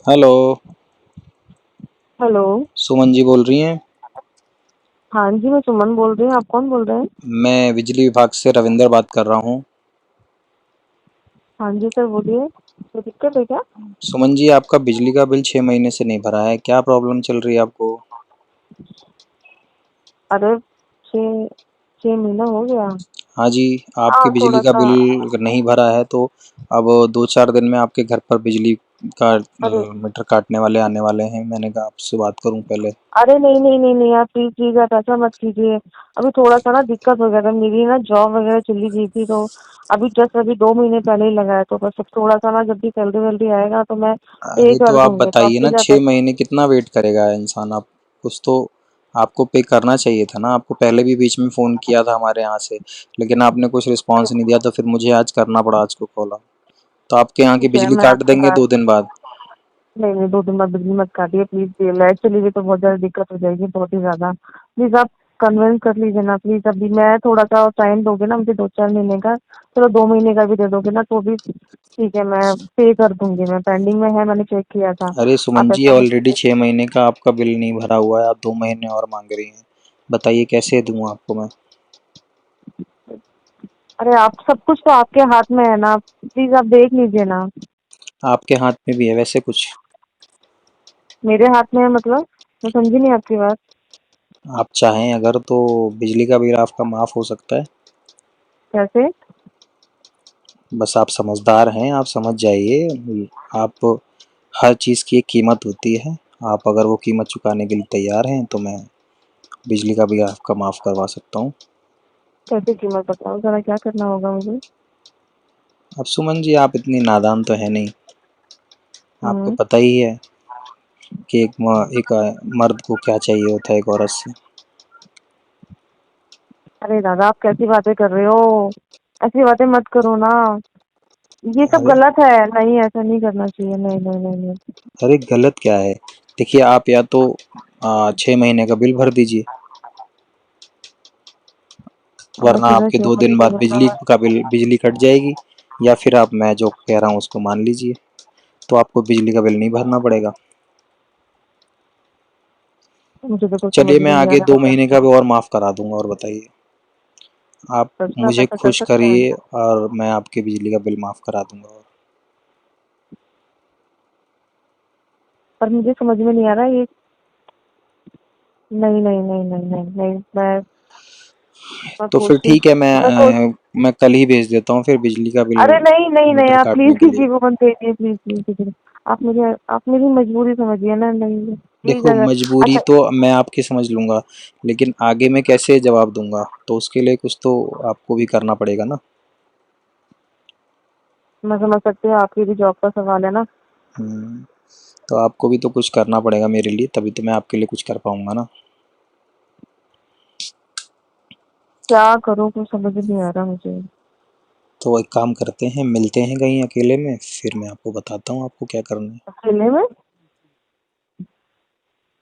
Hello. Hello. Suman ji बोल रही हैं? हाँ जी, मैं सुमन बोल रही हूँ। आप कौन बोल रहे हैं? मैं बिजली विभाग से रविंदर बात कर रहा हूँ। हाँ जी सर, बोलिए। कोई दिक्कत है क्या? सुमन जी, आपका बिजली का बिल 6 महीने से नहीं भरा है, क्या प्रॉब्लम चल रही है आपको? अरे, 6 6 महीना हो गया। हाँ जी। आपके हाँ, बिजली थोड़ा का सा। बिल नहीं भरा है तो अब 2-4 दिन में आपके घर पर बिजली का अरे, मीटर काटने वाले आने वाले हैं। मैंने कहा आपसे बात करूं पहले। अरे नहीं नहीं नहीं नहीं, आप प्लीज प्लीज आप ऐसा मत कीजिए। अभी थोड़ा सा ना दिक्कत वगैरह, मेरी ना जॉब वगैरह चली गई थी, तो अभी जस्ट अभी 2 महीने पहले ही लगा है, तो बस अब थोड़ा सा ना, जब भी सैलरी वैलरी आएगा तो मैं पे अरे तो कर आप दूंगी, तो आप बताइए ना, प्लीज आप 6 महीने कितना वेट करेगा इंसान? आप कुछ तो आपको पे करना चाहिए था ना। आपको पहले भी बीच में फ़ोन किया था हमारे यहाँ से, लेकिन आपने कुछ रिस्पॉन्स नहीं दिया, तो फिर मुझे आज करना पड़ा आज को कॉल। तो आपके यहाँ की ठीक है, बिजली मैं काट आपके देंगे पास। 2 दिन बाद। नहीं नहीं, 2 दिन बाद बिजली मत काटिए प्लीज। लाइट चली गई तो बहुत ज्यादा दिक्कत हो जाएगी, बहुत ही ज्यादा। प्लीज आप कन्विंस कर लीजिए ना प्लीज। अभी मैं थोड़ा सा टाइम दोगे ना मुझे, 2-4 महीने का, चलो 2 महीने का भी दे दोगे ना तो भी ठीक है, मैं पे कर दूंगी। मैं पेंडिंग में है, मैंने चेक किया था। अरे सुमन आप जी, ऐसा मत ऑलरेडी कीजिए। 6 महीने का आपका बिल नहीं भरा हुआ है, आप 2 महीने और मांग रही हैं। बताइए कैसे दूँ आपको मैं? अरे, आप सब कुछ तो आपके हाथ में है ना, प्लीज आप देख लीजिए ना। आपके हाथ में भी है वैसे कुछ? मेरे हाथ में है मतलब? मैं समझी नहीं आपकी बात। आप चाहें अगर तो बिजली का बिल आपका माफ़ हो सकता है। कैसे? बस आप समझदार हैं, आप समझ जाइए। आप हर चीज़ की एक कीमत होती है। आप अगर वो कीमत चुकाने के लिए तैयार हैं तो मैं बिजली का बिल आपका माफ़ करवा सकता हूँ। कैसे कीमत बताओ जरा, क्या करना होगा मुझे? अब सुमन जी, आप इतनी नादान तो है नहीं। आपको हम्म। पता ही है कि एक मर्द को क्या चाहिए होता है एक औरत से। अरे दादा, आप कैसी बातें कर रहे हो? ऐसी बातें मत करो ना। ये सब अरे गलत है, नहीं ऐसा नहीं करना चाहिए, नहीं नहीं नहीं नहीं। अरे गलत क्या है? देखिए, आप या तो 6 महीने का बिल भर दीजिए, और वरना फिर मैं आपके छह 2 दिन महीने बाद में भर। बिजली कट जाएगी। या फिर आप मैं जो कह रहा हूँ उसको मान लीजिए, तो आपको बिजली का बिल नहीं भरना पड़ेगा। मुझे तो कुछ समझ चलिए, मैं भी नहीं आ आगे रहा दो मैं क्या महीने का करूं। भी और माफ़ करा दूंगा। और बताइए, आप सच में आप मुझे ऐसा कर खुश सकते हैं? करिए और मैं आपके बिजली का बिल माफ़ करा दूंगा। और पर मुझे समझ में नहीं आ रहा ये। नहीं नहीं नहीं नहीं नहीं नहीं, मैं तो फिर सोचती हूँ। ठीक है, मैं सोच मैं कल ही भेज देता हूँ फिर बिजली का बिल अरे नहीं नहीं नहीं, मीटर आप प्लीज काटने के लिए। किसी को मत भेजिए, प्लीज प्लीज किसी को। आप मेरी मजबूरी समझिए ना, नहीं प्लीज, देखो, अगर। मजबूरी अच्छा। तो मैं आपकी समझ लूँगा, लेकिन आगे मैं कैसे जवाब दूँगा? तो उसके लिए कुछ तो आपको भी करना पड़ेगा ना। मैं समझ सकती हूँ, आपकी भी जॉब का सवाल है ना। हुँ, तो आपको भी तो कुछ करना पड़ेगा मेरे लिए, तभी तो मैं आपके लिए कुछ कर पाऊँगा ना। क्या करूँ, कुछ समझ नहीं आ रहा मुझे। तो एक काम करते हैं, मिलते हैं कहीं अकेले में, फिर मैं आपको बताता हूँ आपको क्या करना है। अकेले में?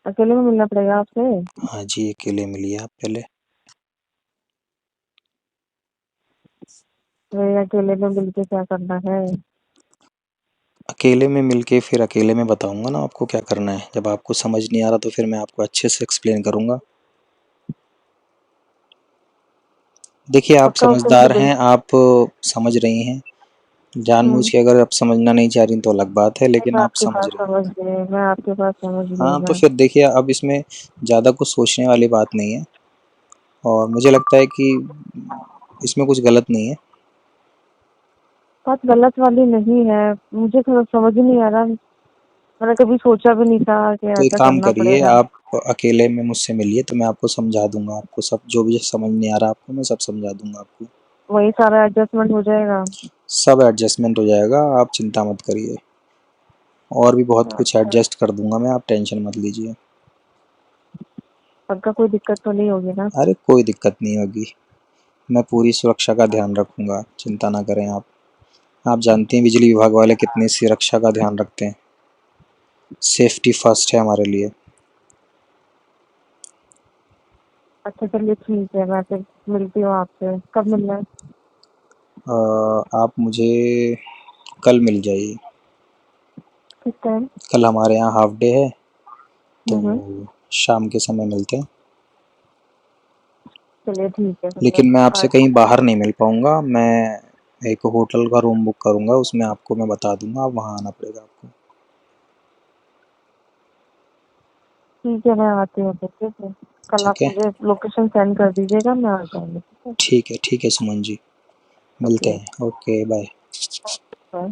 अकेले में मिलना पड़ेगा आपसे? हाँ जी, अकेले मिलिए आप पहले। वही, अकेले में मिलके क्या करना है? अकेले में मिलके फिर अकेले में बताऊँगा ना आपको क्या करना है। जब आपको समझ नहीं आ रहा तो फिर मैं आपको अच्छे से एक्सप्लेन करूँगा। देखिए, आप पक्का उस दिन समझदार मुझे। हैं, आप समझ रही हैं। जानबूझ हम्म। के अगर आप समझना नहीं चाह रही तो अलग बात है, नहीं, लेकिन मैं आप आपकी समझ बात रही हैं। समझ गई, मैं आपकी बात समझ गई हाँ, तो मैं। फिर देखिए, अब इसमें ज़्यादा कुछ सोचने वाली बात नहीं है, और मुझे लगता है कि इसमें कुछ गलत नहीं है। बात गलत वाली नहीं है। मुझे थोड़ा समझ ही नहीं आ रहा। मैंने कभी सोचा भी नहीं था कि तो एक ऐसा काम करना करिए, पड़ेगा। आप अकेले में मुझसे मिलिए तो मैं आपको समझा दूँगा। आपको सब जो भी समझ नहीं आ रहा आपको, मैं सब समझा दूँगा आपको। वही सारा एडजस्टमेंट हो जाएगा। सब एडजस्टमेंट हो जाएगा, आप चिंता मत करिए। और भी बहुत कुछ अच्छा। एडजस्ट कर दूँगा मैं, आप टेंशन मत लीजिए। सबका कोई दिक्कत तो नहीं होगी ना? अरे कोई दिक्कत नहीं होगी, मैं पूरी सुरक्षा का ध्यान रखूँगा, चिंता ना करें आप। आप जानती हैं बिजली विभाग वाले कितनी सुरक्षा का ध्यान रखते हैं। सेफ्टी फर्स्ट है हमारे लिए। अच्छा चलिए ठीक है, मैं फिर मिलती हूँ आपसे। कब मिलना है? आप मुझे कल मिल जाइए। किस टाइम? कल हमारे यहाँ हाफ डे है, हम्म। तो शाम के समय मिलते हैं। चलिए ठीक है फिर मैं लेकिन मैं आपसे आज। कहीं बाहर नहीं मिल पाऊंगा, मैं एक होटल का रूम बुक करूंगा, उसमें आपको मैं बता दूंगा, आप वहाँ आना पड़ेगा आपको। ठीक है, मैं आती हूँ फिर, ठीक है। कल आप ठीक है, मुझे लोकेशन सेंड कर दीजिएगा, मैं आ जाऊँगी, ठीक ठीक है सुमन जी, है। मिलते ओके। हैं। Okay bye. बाय।